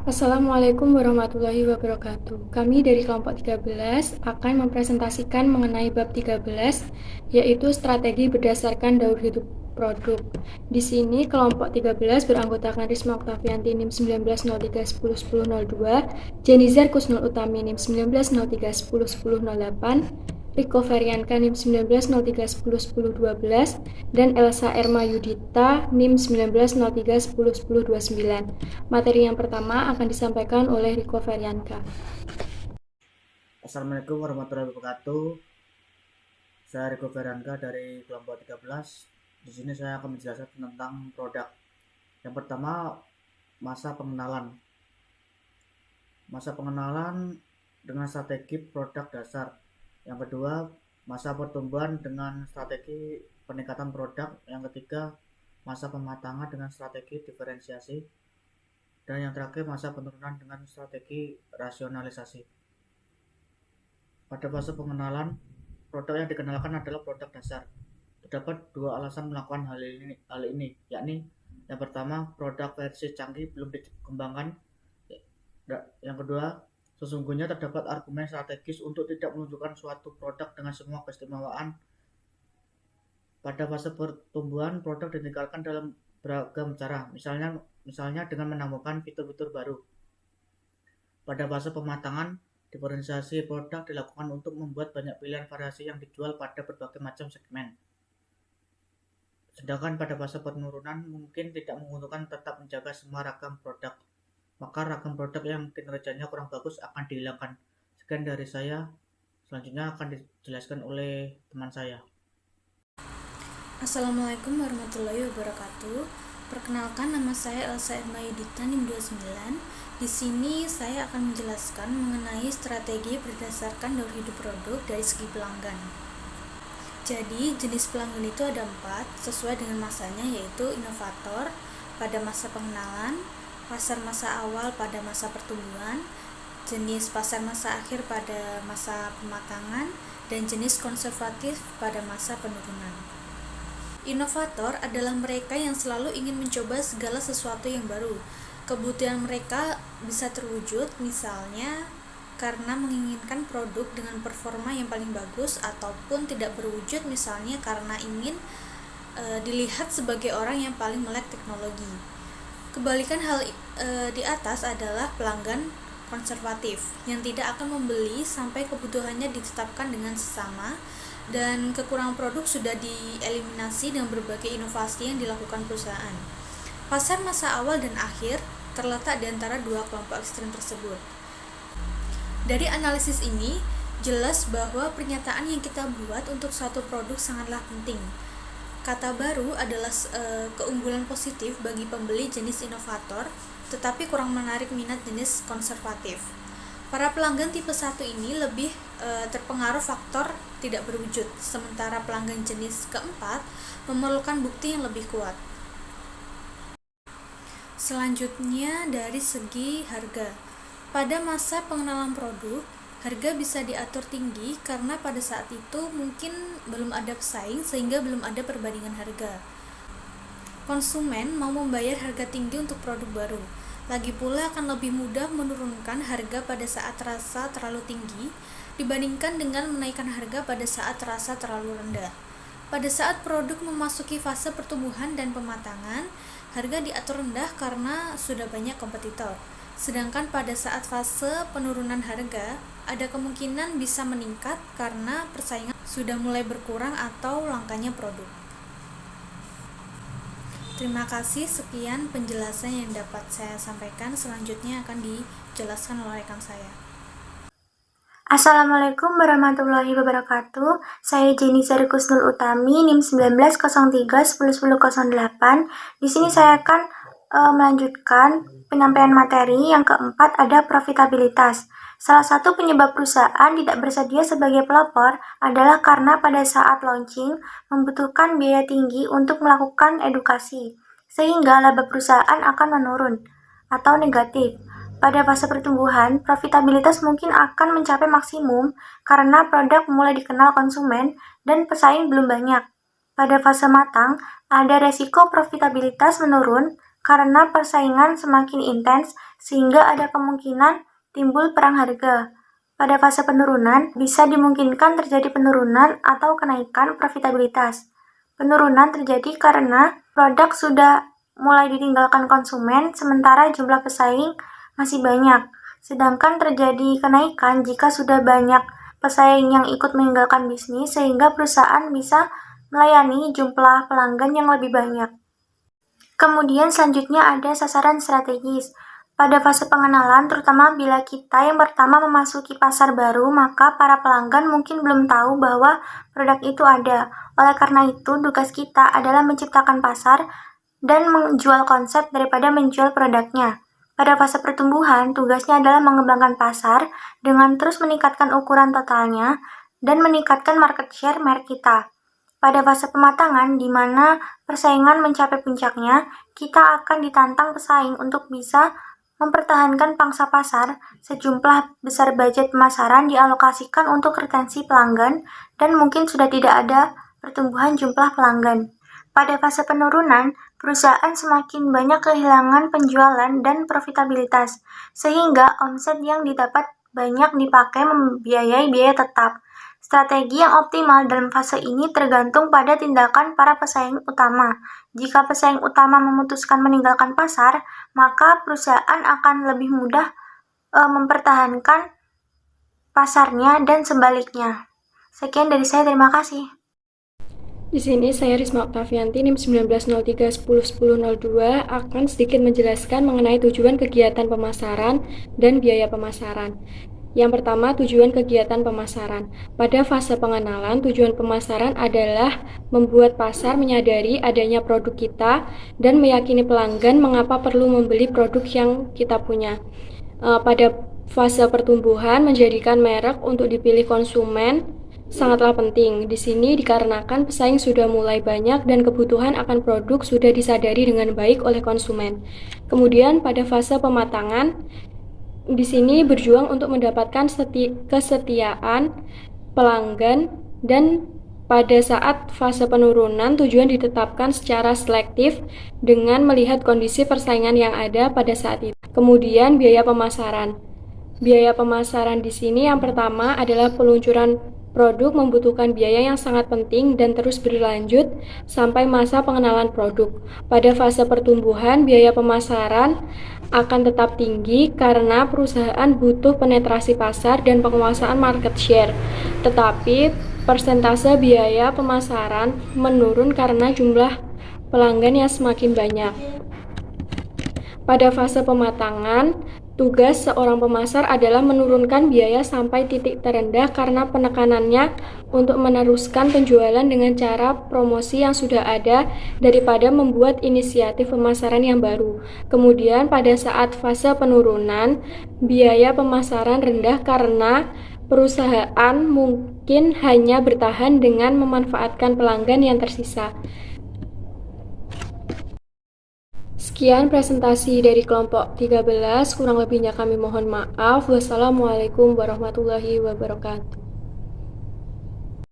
Assalamualaikum warahmatullahi wabarakatuh. Kami dari kelompok 13 akan mempresentasikan mengenai bab 13, yaitu strategi berdasarkan daur hidup produk. Di sini kelompok 13 beranggotakan Risma Oktavianti NIM 1903 10 10 02, Jenizar Kusnul Utami NIM 1903 10 10 08, Riko Ferianka NIM 1903 10 10 12, dan Elsa Erma Yudita NIM 1903 10 10 29. Materi yang pertama akan disampaikan oleh Riko Ferianka. Assalamualaikum warahmatullahi wabarakatuh. Saya Riko Ferianka dari kelompok 13. Di sini saya akan menjelaskan tentang produk. Yang pertama, masa pengenalan. Masa pengenalan dengan strategi produk dasar. Yang kedua, masa pertumbuhan dengan strategi peningkatan produk. Yang ketiga, masa pematangan dengan strategi diferensiasi. Dan yang terakhir, masa penurunan dengan strategi rasionalisasi. Pada fase pengenalan, produk yang dikenalkan adalah produk dasar. Terdapat dua alasan melakukan hal ini, yakni yang pertama, produk versi canggih belum dikembangkan. Yang kedua, sesungguhnya terdapat argumen strategis untuk tidak menunjukkan suatu produk dengan semua keistimewaan. Pada fase pertumbuhan, produk ditingkatkan dalam beragam cara, misalnya dengan menambahkan fitur-fitur baru. Pada fase pematangan, diferensiasi produk dilakukan untuk membuat banyak pilihan variasi yang dijual pada berbagai macam segmen. Sedangkan pada fase penurunan mungkin tidak menguntungkan tetap menjaga semua ragam produk. Maka ragam produk yang kinerjanya kurang bagus akan dihilangkan. Sekian dari saya. Selanjutnya akan dijelaskan oleh teman saya. Assalamualaikum warahmatullahi wabarakatuh. Perkenalkan, nama saya Elsa Erma Yudita NIM 29. Di sini saya akan menjelaskan mengenai strategi berdasarkan daur hidup produk dari segi pelanggan. Jadi, jenis pelanggan itu ada 4 sesuai dengan masanya, yaitu inovator pada masa pengenalan, pasar masa awal pada masa pertumbuhan, jenis pasar masa akhir pada masa pematangan, dan jenis konservatif pada masa penurunan. Inovator adalah mereka yang selalu ingin mencoba segala sesuatu yang baru. Kebutuhan mereka bisa terwujud misalnya karena menginginkan produk dengan performa yang paling bagus, ataupun tidak berwujud misalnya karena ingin dilihat sebagai orang yang paling melek teknologi. Kebalikan hal di atas adalah pelanggan konservatif yang tidak akan membeli sampai kebutuhannya ditetapkan dengan sesama dan kekurangan produk sudah dieliminasi dengan berbagai inovasi yang dilakukan perusahaan. Pasar masa awal dan akhir terletak di antara dua kelompok ekstrem tersebut. Dari analisis ini, jelas bahwa pernyataan yang kita buat untuk suatu produk sangatlah penting. Kata baru adalah keunggulan positif bagi pembeli jenis inovator, tetapi kurang menarik minat jenis konservatif. Para pelanggan tipe 1 ini lebih terpengaruh faktor tidak berwujud, sementara pelanggan jenis keempat memerlukan bukti yang lebih kuat. Selanjutnya, dari segi harga. Pada masa pengenalan produk, harga bisa diatur tinggi karena pada saat itu mungkin belum ada pesaing sehingga belum ada perbandingan harga. Konsumen mau membayar harga tinggi untuk produk baru. Lagi pula akan lebih mudah menurunkan harga pada saat terasa terlalu tinggi dibandingkan dengan menaikkan harga pada saat terasa terlalu rendah. Pada saat produk memasuki fase pertumbuhan dan pematangan, harga diatur rendah karena sudah banyak kompetitor. Sedangkan pada saat fase penurunan harga, ada kemungkinan bisa meningkat karena persaingan sudah mulai berkurang atau langkanya produk. Terima kasih, sekian penjelasan yang dapat saya sampaikan. Selanjutnya akan dijelaskan oleh rekan saya. Assalamualaikum warahmatullahi wabarakatuh. Saya Jenizar Kusnul Utami NIM 1903 10 10 08. Di sini saya akan melanjutkan penyampaian materi. Yang keempat ada profitabilitas. Salah satu penyebab perusahaan tidak bersedia sebagai pelopor adalah karena pada saat launching membutuhkan biaya tinggi untuk melakukan edukasi, sehingga laba perusahaan akan menurun atau negatif. Pada fase pertumbuhan, profitabilitas mungkin akan mencapai maksimum karena produk mulai dikenal konsumen dan pesaing belum banyak. Pada fase matang, ada resiko profitabilitas menurun karena persaingan semakin intens sehingga ada kemungkinan timbul perang harga. Pada fase penurunan, bisa dimungkinkan terjadi penurunan atau kenaikan profitabilitas. Penurunan terjadi karena produk sudah mulai ditinggalkan konsumen, sementara jumlah pesaing masih banyak. Sedangkan terjadi kenaikan jika sudah banyak pesaing yang ikut meninggalkan bisnis, sehingga perusahaan bisa melayani jumlah pelanggan yang lebih banyak. Kemudian selanjutnya ada sasaran strategis. Pada fase pengenalan, terutama bila kita yang pertama memasuki pasar baru, maka para pelanggan mungkin belum tahu bahwa produk itu ada. Oleh karena itu, tugas kita adalah menciptakan pasar dan menjual konsep daripada menjual produknya. Pada fase pertumbuhan, tugasnya adalah mengembangkan pasar dengan terus meningkatkan ukuran totalnya dan meningkatkan market share merek kita. Pada fase pematangan, di mana persaingan mencapai puncaknya, kita akan ditantang pesaing untuk bisa mempertahankan pangsa pasar. Sejumlah besar budget pemasaran dialokasikan untuk retensi pelanggan dan mungkin sudah tidak ada pertumbuhan jumlah pelanggan. Pada fase penurunan, perusahaan semakin banyak kehilangan penjualan dan profitabilitas, sehingga omset yang didapat banyak dipakai membiayai biaya tetap. Strategi yang optimal dalam fase ini tergantung pada tindakan para pesaing utama. Jika pesaing utama memutuskan meninggalkan pasar, maka perusahaan akan lebih mudah mempertahankan pasarnya dan sebaliknya. Sekian dari saya, terima kasih. Di sini saya Risma Oktavianti NIM 1903101002 akan sedikit menjelaskan mengenai tujuan kegiatan pemasaran dan biaya pemasaran. Yang pertama, tujuan kegiatan pemasaran. Pada fase pengenalan, tujuan pemasaran adalah membuat pasar menyadari adanya produk kita dan meyakini pelanggan mengapa perlu membeli produk yang kita punya. Pada fase pertumbuhan, menjadikan merek untuk dipilih konsumen sangatlah penting. Di sini dikarenakan pesaing sudah mulai banyak dan kebutuhan akan produk sudah disadari dengan baik oleh konsumen. Kemudian pada fase pematangan, di sini berjuang untuk mendapatkan kesetiaan pelanggan, dan pada saat fase penurunan tujuan ditetapkan secara selektif dengan melihat kondisi persaingan yang ada pada saat itu. Kemudian biaya pemasaran. Biaya pemasaran di sini yang pertama adalah peluncuran produk membutuhkan biaya yang sangat penting dan terus berlanjut sampai masa pengenalan produk. Pada fase pertumbuhan, biaya pemasaran akan tetap tinggi karena perusahaan butuh penetrasi pasar dan penguasaan market share. Tetapi persentase biaya pemasaran menurun karena jumlah pelanggan yang semakin banyak. Pada fase pematangan, tugas seorang pemasar adalah menurunkan biaya sampai titik terendah karena penekanannya untuk meneruskan penjualan dengan cara promosi yang sudah ada daripada membuat inisiatif pemasaran yang baru. Kemudian pada saat fase penurunan, biaya pemasaran rendah karena perusahaan mungkin hanya bertahan dengan memanfaatkan pelanggan yang tersisa. Sekian presentasi dari kelompok 13, kurang lebihnya kami mohon maaf. Wassalamualaikum warahmatullahi wabarakatuh.